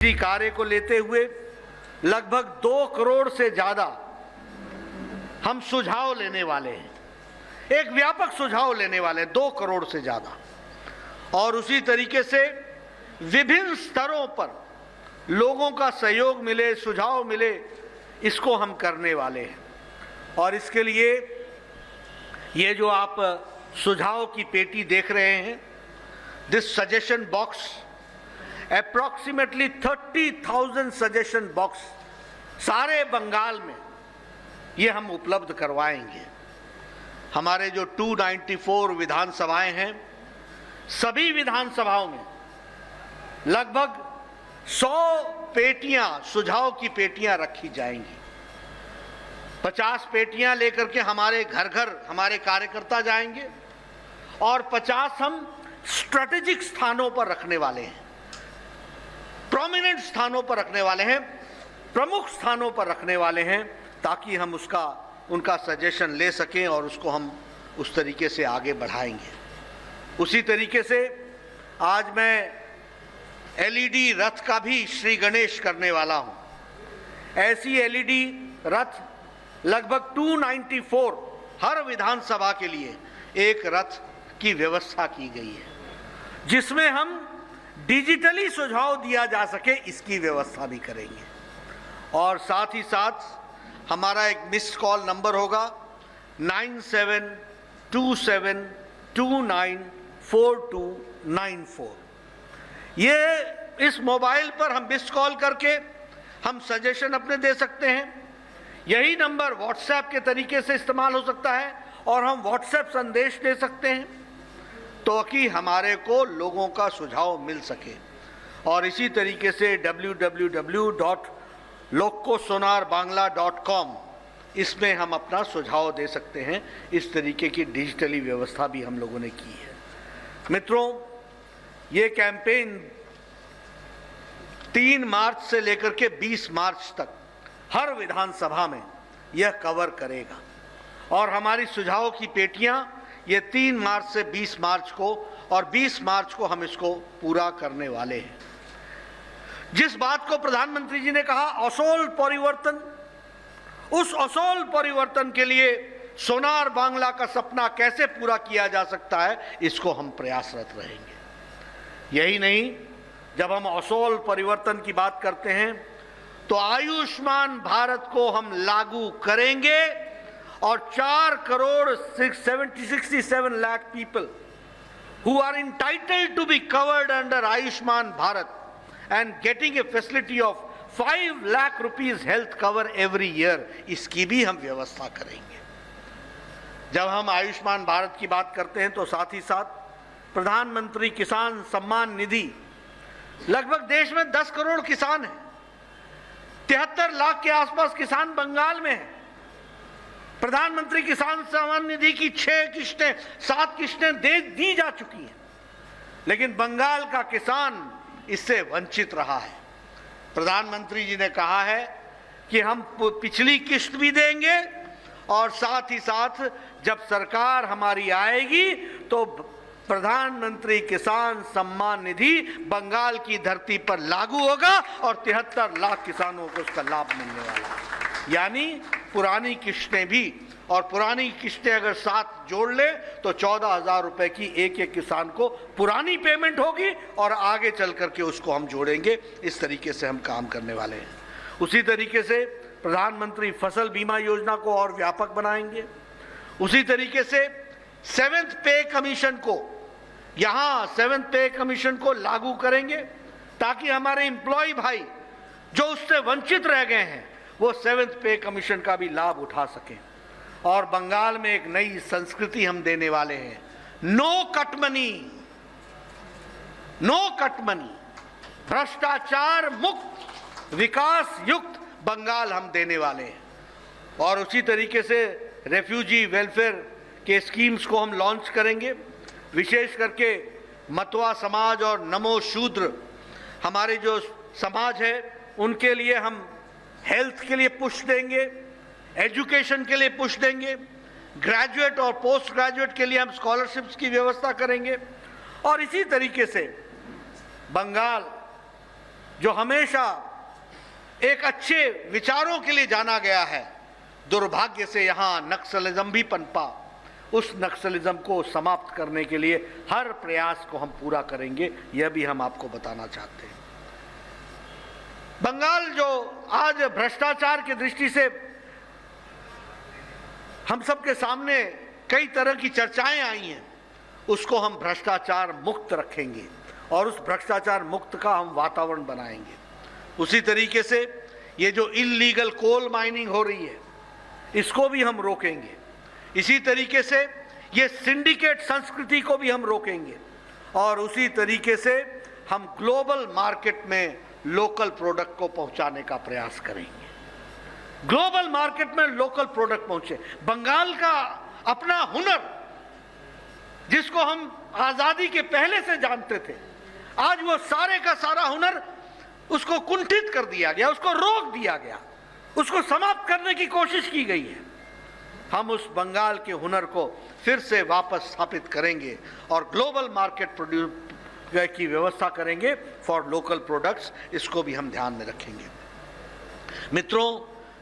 इसी कार्य को लेते हुए लगभग 2 करोड़ से ज्यादा हम सुझाव लेने वाले हैं। एक व्यापक सुझाव लेने वाले 2 करोड़ से ज्यादा, और उसी तरीके से विभिन्न स्तरों पर लोगों का सहयोग मिले, सुझाव मिले, इसको हम करने वाले हैं। और इसके लिए ये जो आप सुझाव की पेटी देख रहे हैं, this suggestion box, approximately 30,000 suggestion box सारे बंगाल में ये हम उपलब्ध करवाएंगे। हमारे जो 294 विधानसभाएं हैं, सभी विधानसभाओं में लगभग 100 पेटियां, सुझाव की पेटियां रखी जाएंगी। 50 पेटियां लेकर के हमारे घर घर हमारे कार्यकर्ता जाएंगे और 50 हम स्ट्रेटेजिक स्थानों पर रखने वाले हैं, प्रोमिनेंट स्थानों पर रखने वाले हैं, प्रमुख स्थानों पर रखने वाले हैं, ताकि हम उनका सजेशन ले सकें और उसको हम उस तरीके से आगे बढ़ाएंगे। उसी तरीके से आज मैं एलईडी रथ का भी श्री गणेश करने वाला हूं। ऐसी एलईडी रथ लगभग 294 हर विधानसभा के लिए एक रथ की व्यवस्था की गई है, जिसमें हम डिजिटली सुझाव दिया जा सके इसकी व्यवस्था भी करेंगे। और साथ ही साथ हमारा एक मिस्ड कॉल नंबर होगा 9727294294। ये इस मोबाइल पर हम मिस्ड कॉल करके हम सजेशन अपने दे सकते हैं। यही नंबर व्हाट्सएप के तरीके से इस्तेमाल हो सकता है और हम व्हाट्सएप संदेश दे सकते हैं, तो कि हमारे को लोगों का सुझाव मिल सके। और इसी तरीके से www.lokosonarbangla.com, इसमें हम अपना सुझाव दे सकते हैं। इस तरीके की डिजिटली व्यवस्था भी हम लोगों ने की है। मित्रों, ये कैंपेन 3 मार्च से लेकर के 20 मार्च तक हर विधानसभा में यह कवर करेगा, और हमारी सुझाव की पेटियां ये 3 मार्च से 20 मार्च को, और 20 मार्च को हम इसको पूरा करने वाले हैं। जिस बात को प्रधानमंत्री जी ने कहा असोल परिवर्तन, उस असोल परिवर्तन के लिए सोनार बांग्ला का सपना कैसे पूरा किया जा सकता है, इसको हम प्रयासरत रहेंगे। यही नहीं, जब हम असोल परिवर्तन की बात करते हैं तो आयुष्मान भारत को हम लागू करेंगे, और 4 crore 67 lakh people who are entitled to be covered under Ayushman Bharat and getting a facility of 5 lakh rupees health cover every year, इसकी भी हम व्यवस्था करेंगे। जब हम आयुष्मान भारत की बात करते हैं तो साथ ही साथ प्रधानमंत्री किसान सम्मान निधि, लगभग देश में 10 करोड़ किसान हैं, 73 लाख के आसपास किसान बंगाल में हैं। प्रधानमंत्री किसान सम्मान निधि की 6 किस्तें, 7 किस्तें दी जा चुकी हैं, लेकिन बंगाल का किसान इससे वंचित रहा है। प्रधानमंत्री जी ने कहा है कि हम पिछली किस्त भी देंगे, और साथ ही साथ जब सरकार हमारी आएगी तो प्रधानमंत्री किसान सम्मान निधि बंगाल की धरती पर लागू होगा और 73 लाख किसानों को उसका लाभ मिलने वाला है। यानी पुरानी किस्तें भी, और पुरानी किस्तें अगर साथ जोड़ ले तो 14,000 रुपए की एक किसान को पुरानी पेमेंट होगी, और आगे चल करके उसको हम जोड़ेंगे। इस तरीके से हम काम करने वाले हैं। उसी तरीके से प्रधानमंत्री फसल बीमा योजना को और व्यापक बनाएंगे। उसी तरीके से 7th पे कमीशन को, यहाँ 7th पे कमीशन को लागू करेंगे, ताकि हमारे एम्प्लॉय भाई जो उससे वंचित रह गए हैं वो 7th पे कमीशन का भी लाभ उठा सकें। और बंगाल में एक नई संस्कृति हम देने वाले हैं, no cut money, no cut money, भ्रष्टाचार मुक्त विकास युक्त बंगाल हम देने वाले हैं। और उसी तरीके से रेफ्यूजी वेलफेयर के स्कीम्स को हम लॉन्च करेंगे। विशेष करके मतवा समाज और नमो शूद्र हमारे जो समाज है, उनके लिए हम हेल्थ के लिए पुश देंगे, एजुकेशन के लिए पुश देंगे, ग्रेजुएट और पोस्ट ग्रेजुएट के लिए हम स्कॉलरशिप्स की व्यवस्था करेंगे। और इसी तरीके से बंगाल जो हमेशा एक अच्छे विचारों के लिए जाना गया है, दुर्भाग्य से यहां नक्सलिज्म भी पनपा। उस नक्सलिज्म को समाप्त करने के लिए हर प्रयास को हम पूरा करेंगे, यह भी हम आपको बताना चाहते हैं। बंगाल जो आज भ्रष्टाचार की दृष्टि से हम सबके सामने कई तरह की चर्चाएं आई हैं, उसको हम भ्रष्टाचार मुक्त रखेंगे और उस भ्रष्टाचार मुक्त का हम वातावरण बनाएंगे। उसी तरीके से ये जो इल्लीगल कोल माइनिंग हो रही है, इसको भी हम रोकेंगे। इसी तरीके से ये सिंडिकेट संस्कृति को भी हम रोकेंगे और उसी तरीके से हम ग्लोबल मार्केट में लोकल प्रोडक्ट को पहुंचाने का प्रयास करेंगे। ग्लोबल मार्केट में लोकल प्रोडक्ट पहुंचे। बंगाल का अपना हुनर, जिसको हम आजादी के पहले से जानते थे, आज वो सारे का सारा हुनर उसको कुंठित कर दिया गया, उसको रोक दिया गया, उसको समाप्त करने की कोशिश की गई है। हम उस बंगाल के हुनर को फिर से वापस स्थापित करेंगे और ग्लोबल मार्केट की व्यवस्था करेंगे फॉर लोकल प्रोडक्ट्स। इसको भी हम ध्यान में रखेंगे। मित्रों,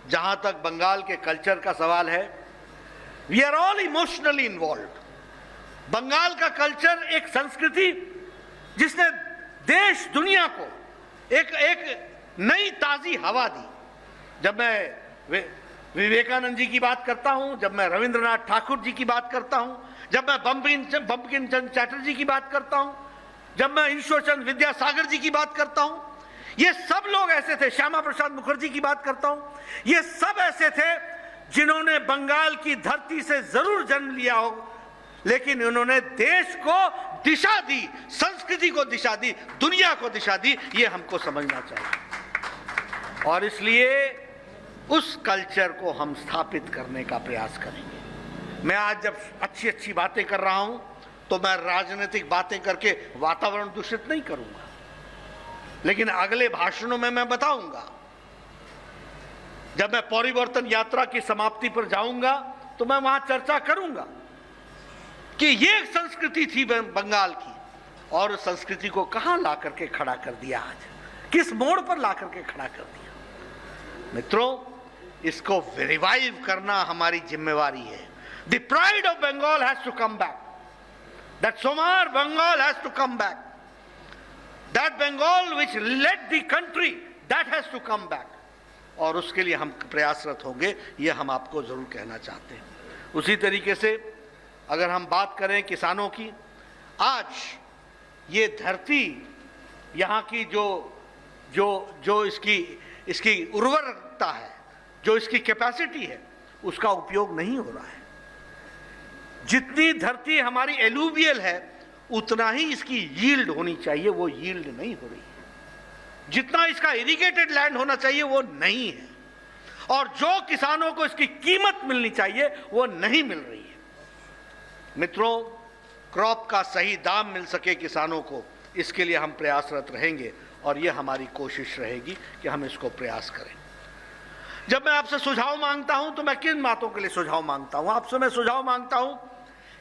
जहां तक बंगाल के कल्चर का सवाल है, we are all emotionally involve. Bengal का कल्चर एक संस्कृति जिसने देश दुनिया को एक नई ताजी हवा दी। जब मैं विवेकानंद जी की बात करता हूं, जब मैं रविंद्रनाथ ठाकुर जी की बात करता हूं, जब मैं बंकिम चंद्र चटर्जी की बात करता हूं, जब मैं ईश्वर चंद्र विद्यासागर जी की बात करता हूं, ये सब लोग ऐसे थे, श्यामा प्रसाद मुखर्जी की बात करता हूं, ये सब ऐसे थे जिन्होंने बंगाल की धरती से जरूर जन्म लिया हो, लेकिन उन्होंने देश को दिशा दी, संस्कृति को दिशा दी, दुनिया को दिशा दी। ये हमको समझना चाहिए और इसलिए उस कल्चर को हम स्थापित करने का प्रयास करेंगे। मैं आज जब अच्छी अच्छी बातें कर रहा हूं तो मैं राजनीतिक बातें करके वातावरण दूषित नहीं करूंगा, लेकिन अगले भाषणों में मैं बताऊंगा। जब मैं परिवर्तन यात्रा की समाप्ति पर जाऊंगा तो मैं वहां चर्चा करूंगा कि ये संस्कृति थी बंगाल की और उस संस्कृति को कहां ला करके खड़ा कर दिया, आज किस मोड़ पर ला करके खड़ा कर दिया। मित्रों, इसको रिवाइव करना हमारी जिम्मेवारी है। The pride of Bengal has to come back, that सोमार Bengal has to come back, that Bengal which led the country that has to come back. और उसके लिए हम प्रयासरत होंगे, यह हम आपको जरूर कहना चाहते हैं। उसी तरीके से अगर हम बात करें किसानों की, आज ये धरती यहाँ की जो इसकी उर्वरकता है, जो इसकी कैपेसिटी है, उसका उपयोग नहीं हो रहा है। जितनी धरती हमारी एलुवियल है उतना ही इसकी यील्ड होनी चाहिए, वो यील्ड नहीं हो रही है। जितना इसका इरिगेटेड लैंड होना चाहिए वो नहीं है, और जो किसानों को इसकी कीमत मिलनी चाहिए वो नहीं मिल रही है। मित्रों, क्रॉप का सही दाम मिल सके किसानों को, इसके लिए हम प्रयासरत रहेंगे और ये हमारी कोशिश रहेगी कि हम इसको प्रयास करें। जब मैं आपसे सुझाव मांगता हूं तो मैं किन बातों के लिए सुझाव मांगता हूं? आपसे मैं सुझाव मांगता हूं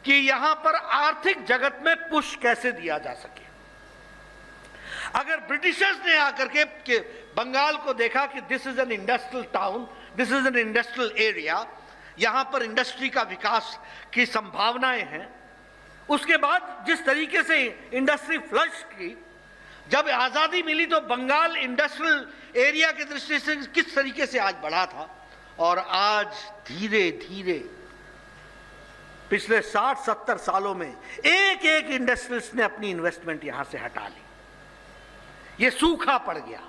कि यहां पर आर्थिक जगत में पुश कैसे दिया जा सके। अगर ब्रिटिशर्स ने आकर के बंगाल को देखा कि this is an industrial town, this is an industrial area, यहां पर इंडस्ट्री का विकास की संभावनाएं हैं, उसके बाद जिस तरीके से इंडस्ट्री फ्लश की, जब आजादी मिली तो बंगाल इंडस्ट्रियल एरिया की दृष्टि से किस तरीके से आज बढ़ा था, और आज धीरे धीरे पिछले 60-70 सालों में एक एक इंडस्ट्रीज ने अपनी इन्वेस्टमेंट यहां से हटा ली। ये सूखा पड़ गया।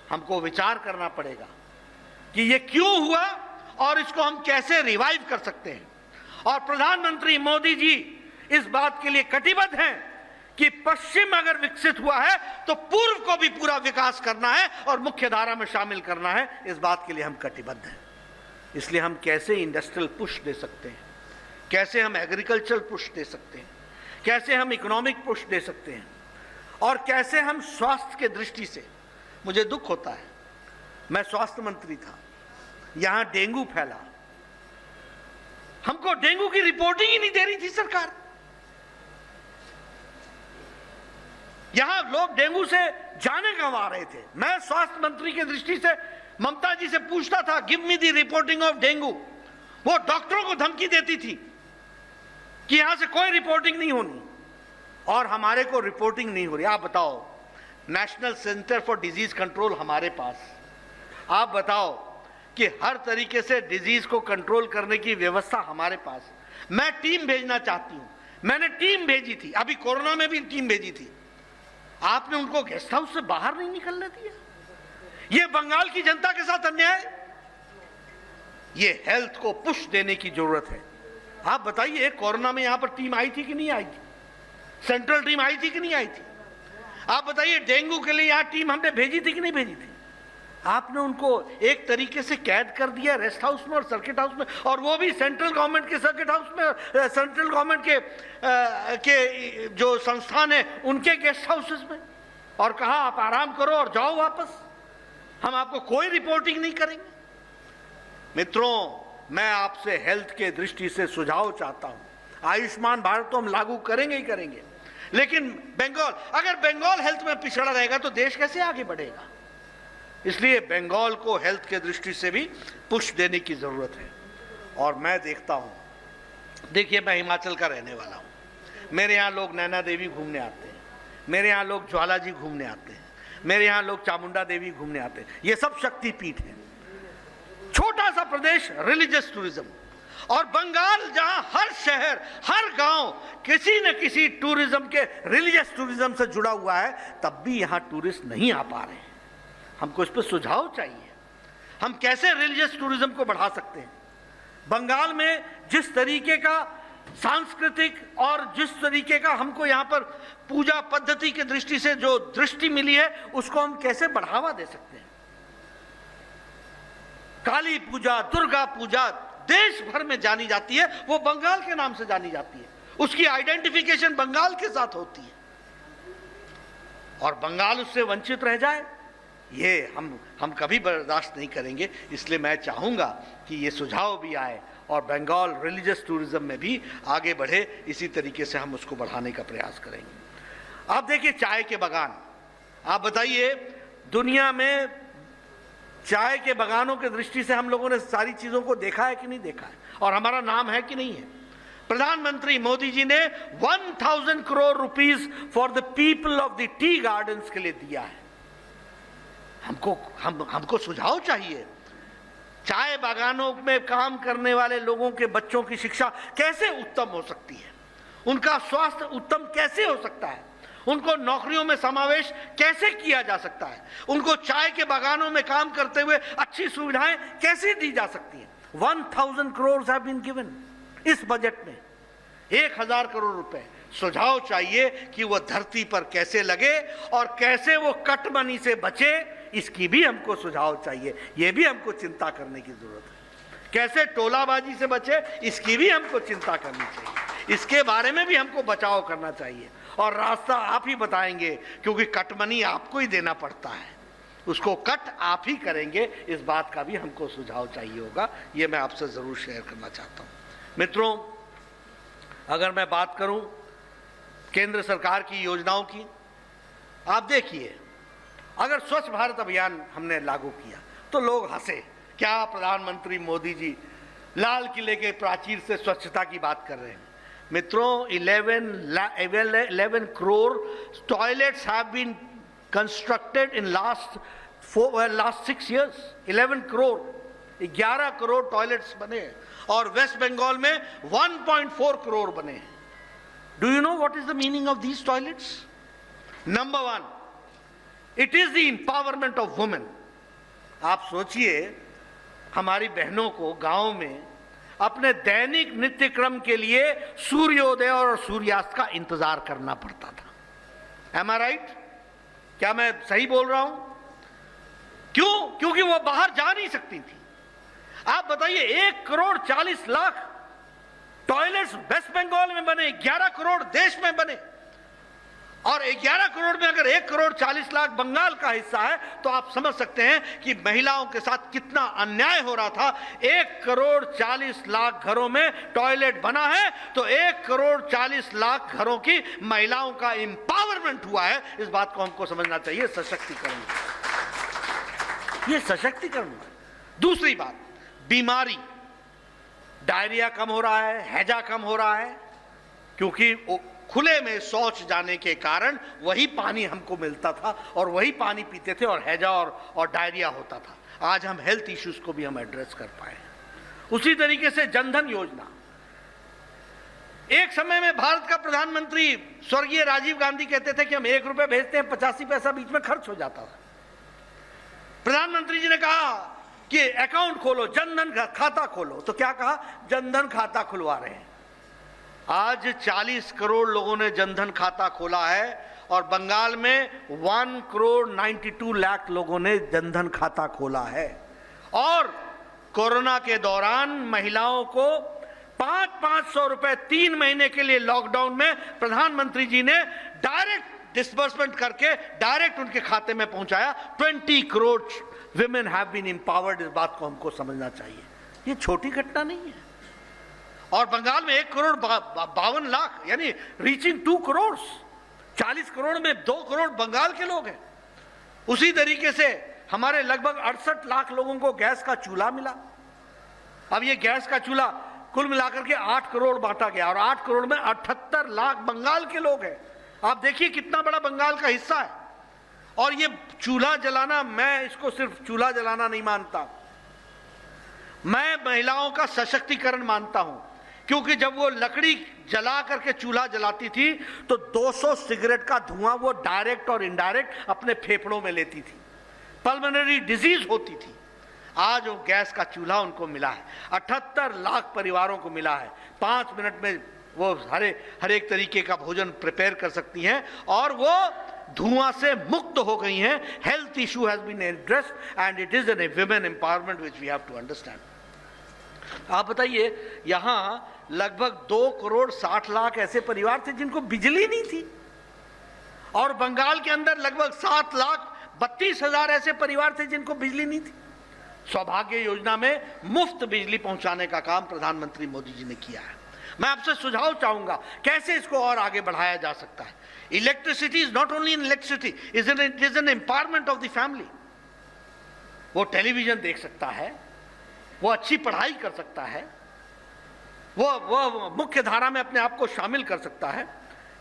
हमको विचार करना पड़ेगा कि ये क्यों हुआ और इसको हम कैसे रिवाइव कर सकते हैं। और प्रधानमंत्री मोदी जी इस बात के लिए कटिबद्ध हैं कि पश्चिम अगर विकसित हुआ है तो पूर्व को भी पूरा विकास करना है और मुख्य धारा में शामिल करना है। इस बात के लिए हम कटिबद्ध हैं। इसलिए हम कैसे इंडस्ट्रियल पुश दे सकते हैं, कैसे हम एग्रीकल्चरल पुश दे सकते हैं, कैसे हम इकोनॉमिक पुश दे सकते हैं, और कैसे हम स्वास्थ्य के दृष्टि से, मुझे दुख होता है, मैं स्वास्थ्य मंत्री था, यहां डेंगू फैला, हमको डेंगू की रिपोर्टिंग ही नहीं दे रही थी सरकार। यहां लोग डेंगू से जाने गंवा रहे थे। मैं स्वास्थ्य मंत्री की दृष्टि से ममता जी से पूछता था, give me the reporting of dengue. वो डॉक्टरों को धमकी देती थी कि यहां से कोई रिपोर्टिंग नहीं होनी, और हमारे को रिपोर्टिंग नहीं हो रही। आप बताओ, national centre for disease control हमारे पास, आप बताओ कि हर तरीके से डिजीज को कंट्रोल करने की व्यवस्था हमारे पास। मैं टीम भेजना चाहती हूं, मैंने टीम भेजी थी, अभी कोरोना में भी टीम भेजी थी। आपने उनको गेस्ट हाउस से बाहर नहीं निकलने दिया। यह बंगाल की जनता के साथ अन्याय। ये हेल्थ को पुश देने की जरूरत है। आप बताइए, कोरोना में यहां पर टीम आई थी कि नहीं आई थी? सेंट्रल टीम आई थी कि नहीं आई थी? आप बताइए, डेंगू के लिए यहां टीम हमने भेजी थी कि नहीं भेजी थी? आपने उनको एक तरीके से कैद कर दिया रेस्ट हाउस में और सर्किट हाउस में, और वो भी सेंट्रल गवर्नमेंट के सर्किट हाउस में, सेंट्रल गवर्नमेंट के जो संस्थान है उनके गेस्ट हाउसेस में, और कहा आप आराम करो और जाओ वापस, हम आपको कोई रिपोर्टिंग नहीं करेंगे। मित्रों, मैं आपसे हेल्थ के दृष्टि से सुझाव चाहता हूं। आयुष्मान भारत तो हम लागू करेंगे ही करेंगे, लेकिन बंगाल, अगर बंगाल हेल्थ में पिछड़ा रहेगा तो देश कैसे आगे बढ़ेगा? इसलिए बंगाल को हेल्थ के दृष्टि से भी पुश देने की जरूरत है। और मैं देखता हूं, देखिए, मैं हिमाचल का रहने वाला हूं। मेरे यहां लोग नैना देवी घूमने आते हैं, मेरे यहां लोग ज्वाला जी घूमने आते हैं, मेरे यहां लोग चामुंडा देवी घूमने आते हैं। ये सब शक्तिपीठ है। छोटा सा प्रदेश, रिलीजियस टूरिज्म। और बंगाल जहां हर शहर, हर गांव किसी न किसी टूरिज्म के, रिलीजियस टूरिज्म से जुड़ा हुआ है, तब भी यहां टूरिस्ट नहीं आ पा रहे हैं। हमको इस पर सुझाव चाहिए। हम कैसे रिलीजियस टूरिज्म को बढ़ा सकते हैं? बंगाल में जिस तरीके का सांस्कृतिक और जिस तरीके का हमको यहां पर पूजा पद्धति की दृष्टि से जो दृष्टि मिली है, उसको हम कैसे बढ़ावा दे सकते हैं? काली पूजा, दुर्गा पूजा देश भर में जानी जाती है, वो बंगाल के नाम से जानी जाती है। उसकी आइडेंटिफिकेशन बंगाल के साथ होती है, और बंगाल उससे वंचित रह जाए, ये हम कभी बर्दाश्त नहीं करेंगे। इसलिए मैं चाहूंगा कि ये सुझाव भी आए और बंगाल रिलीजियस टूरिज्म में भी आगे बढ़े। इसी तरीके से हम उसको बढ़ाने का प्रयास करेंगे। आप देखिए, चाय के बागान, आप बताइए, दुनिया में चाय के बागानों के दृष्टि से हम लोगों ने सारी चीजों को देखा है कि नहीं देखा है, और हमारा नाम है कि नहीं है? प्रधानमंत्री मोदी जी ने 1000 crore rupees for the people of the tea gardens के लिए दिया है। हमको सुझाव चाहिए। चाय बागानों में काम करने वाले लोगों के बच्चों की शिक्षा कैसे उत्तम हो सकती है? उनका स्वास्थ्य उत्तम कैसे हो सकता है? उनको नौकरियों में समावेश कैसे किया जा सकता है? उनको चाय के बागानों में काम करते हुए अच्छी सुविधाएं कैसे दी जा सकती हैं? 1000 करोड़ हैव बीन गिवन इस बजट में, 1000 करोड़ रुपए। सुझाव चाहिए कि वो धरती पर कैसे लगे और कैसे वो कट मनी से बचे, इसकी भी हमको सुझाव चाहिए। ये भी हमको चिंता करने की जरूरत है। कैसे टोलाबाजी से बचे, इसकी भी हमको चिंता करनी चाहिए। इसके बारे में भी हमको बचाव करना चाहिए, और रास्ता आप ही बताएंगे, क्योंकि कट मनी आपको ही देना पड़ता है, उसको कट आप ही करेंगे। इस बात का भी हमको सुझाव चाहिए होगा। ये मैं आपसे जरूर शेयर करना चाहता हूं। मित्रों, अगर मैं बात करूं केंद्र सरकार की योजनाओं की, आप देखिए, अगर स्वच्छ भारत अभियान हमने लागू किया तो लोग हंसे, क्या प्रधानमंत्री मोदी जी लाल किले के प्राचीर से स्वच्छता की बात कर रहे हैं? मित्रों, 11 crore toilets have been constructed in last 6 years। 11 crore, 11 crore toilets बने हैं, और वेस्ट बंगाल में 1.4 करोड़ बने हैं। Do you know what is the meaning of these toilets? Number 1, it is the empowerment of women. आप सोचिए, हमारी बहनों को गांव में अपने दैनिक नित्य क्रम के लिए सूर्योदय और सूर्यास्त का इंतजार करना पड़ता था। एम आई राइट? क्या मैं सही बोल रहा हूं? क्यों? क्योंकि वो बाहर जा नहीं सकती थी। आप बताइए, 1 करोड़ 40 लाख टॉयलेट्स वेस्ट बंगाल में बने, 11 करोड़ देश में बने, और 11 करोड़ में अगर 1 करोड़ 40 लाख बंगाल का हिस्सा है, तो आप समझ सकते हैं कि महिलाओं के साथ कितना अन्याय हो रहा था। 1 करोड़ 40 लाख घरों में टॉयलेट बना है, तो 1 करोड़ 40 लाख घरों की महिलाओं का एम्पावरमेंट एम्पावरमेंट हुआ है, इस बात को हमको समझना चाहिए। सशक्तिकरण, ये सशक्तिकरण हुआ है। दूसरी बात, बीमारी, डायरिया कम हो रहा है, हैजा कम हो रहा है, क्योंकि खुले में शौच जाने के कारण वही पानी हमको मिलता था और वही पानी पीते थे और हैजा और डायरिया होता था। आज हम हेल्थ इश्यूज को भी हम एड्रेस कर पाए। उसी तरीके से जनधन योजना, एक समय में भारत का प्रधानमंत्री स्वर्गीय राजीव गांधी कहते थे कि हम 1 रुपए भेजते हैं, 85 पैसा बीच में खर्च हो जाता था। प्रधानमंत्री जी ने कहा कि अकाउंट खोलो, जनधन खाता खोलो, तो क्या कहा? जनधन खाता खुलवा रहे हैं। आज 40 करोड़ लोगों ने जनधन खाता खोला है और बंगाल में 1 करोड़ 92 लाख लोगों ने जनधन खाता खोला है। और कोरोना के दौरान महिलाओं को 500 रुपए 3 महीने के लिए लॉकडाउन में प्रधानमंत्री जी ने डायरेक्ट डिसबर्समेंट करके डायरेक्ट उनके खाते में पहुंचाया। 20 crore women have been empowered. इस बात को हमको समझना चाहिए, ये छोटी घटना नहीं है। और बंगाल में 1 करोड़ 52 लाख, यानी रीचिंग 2 करोड़, 40 करोड़ में 2 करोड़ बंगाल के लोग हैं। उसी तरीके से हमारे लगभग 68 लाख लोगों को गैस का चूल्हा मिला। अब ये गैस का चूल्हा कुल मिलाकर के 8 करोड़ बांटा गया और 8 करोड़ में 78 लाख बंगाल के लोग हैं। आप देखिए कितना बड़ा बंगाल का हिस्सा है। और ये चूल्हा जलाना, मैं इसको सिर्फ चूल्हा जलाना नहीं मानता, मैं महिलाओं का सशक्तिकरण मानता हूं। क्योंकि जब वो लकड़ी जला करके चूल्हा जलाती थी तो 200 सिगरेट का धुआं वो डायरेक्ट और इनडायरेक्ट अपने फेफड़ों में लेती थी, पल्मोनरी डिजीज होती थी। आज वो गैस का चूल्हा उनको मिला है, 78 लाख परिवारों को मिला है। 5 मिनट में वो हर एक तरीके का भोजन प्रिपेयर कर सकती हैं और वो धुआं से मुक्त हो गई हैं। Health issue has been addressed and it is an women empowerment which we have to understand. आप बताइए, यहां लगभग 2 करोड़ 60 लाख ऐसे परिवार थे जिनको बिजली नहीं थी, और बंगाल के अंदर लगभग 7 लाख 32 हजार ऐसे परिवार थे जिनको बिजली नहीं थी। सौभाग्य योजना में मुफ्त बिजली पहुंचाने का काम प्रधानमंत्री मोदी जी ने किया है। मैं आपसे सुझाव चाहूंगा कैसे इसको और आगे बढ़ाया जा सकता है। Electricity is not only in electricity, it is N empowerment of the family. वो टेलीविजन देख सकता है, वो अच्छी पढ़ाई कर सकता है, वो मुख्य धारा में अपने आप को शामिल कर सकता है।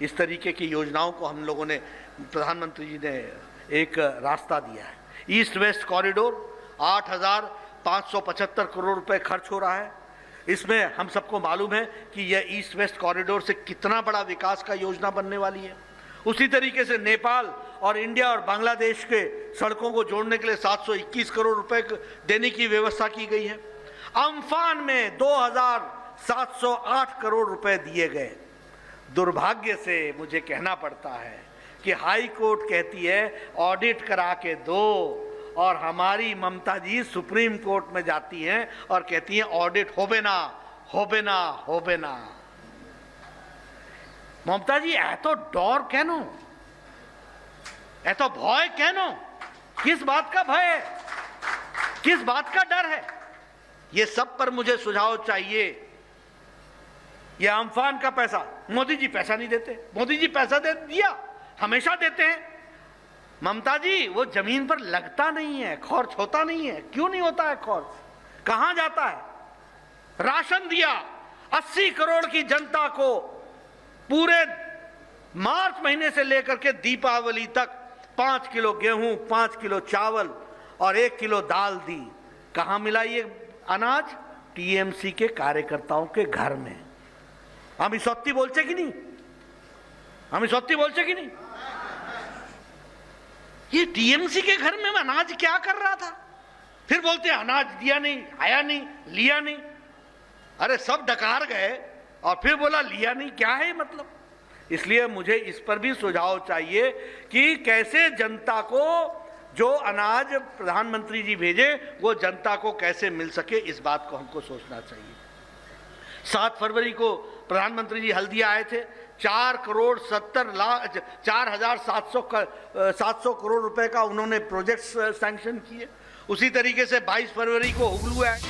इस तरीके की योजनाओं को हम लोगों ने, प्रधानमंत्री जी ने एक रास्ता दिया है। ईस्ट वेस्ट कॉरिडोर 8,575 करोड़ रुपए खर्च हो रहा है। इसमें हम सबको मालूम है कि यह ईस्ट वेस्ट कॉरिडोर से कितना बड़ा विकास का योजना बनने वाली है। उसी तरीके से नेपाल और इंडिया और बांग्लादेश के सड़कों को जोड़ने के लिए 721 करोड़ रुपए देने की व्यवस्था की गई है। अम्फान में 2,708 करोड़ रुपए दिए गए। दुर्भाग्य से मुझे कहना पड़ता है कि हाई कोर्ट कहती है ऑडिट करा के दो, और हमारी ममता जी सुप्रीम कोर्ट में जाती हैं और कहती हैं ऑडिट होबे ना, होबे ना, होबे ना। ममता जी एत डर केनो, एत भय केनो? किस बात का भय है, किस बात का डर है? ये सब पर मुझे सुझाव चाहिए। ये अम्फान का पैसा, मोदी जी पैसा नहीं देते, मोदी जी पैसा दे दिया, हमेशा देते हैं। ममता जी वो जमीन पर लगता नहीं है, खर्च होता नहीं है। क्यों नहीं होता है खर्च? कहां जाता है? राशन दिया 80 करोड़ की जनता को, पूरे मार्च महीने से लेकर के दीपावली तक 5 किलो गेहूं, 5 किलो चावल और 1 किलो दाल दी। कहां मिला ये अनाज? टीएमसी के कार्यकर्ताओं के घर में। हम सत्य बोलचे कि नहीं? हम सत्य बोलचे कि नहीं? ये टीएमसी के घर में अनाज क्या कर रहा था? फिर बोलते अनाज दिया नहीं, आया नहीं, लिया नहीं। अरे सब डकार गए और फिर बोला लिया नहीं, क्या है मतलब? इसलिए मुझे इस पर भी सुझाव चाहिए कि कैसे जनता को जो अनाज प्रधानमंत्री जी भेजे वो जनता को कैसे मिल सके, इस बात को हमको सोचना चाहिए। 7 फरवरी को प्रधानमंत्री जी हल्दिया आए थे, 4,70,700 करोड़ रुपए का उन्होंने प्रोजेक्ट्स सैंक्शन किए। उसी तरीके से 22 फरवरी को हुबलू आए।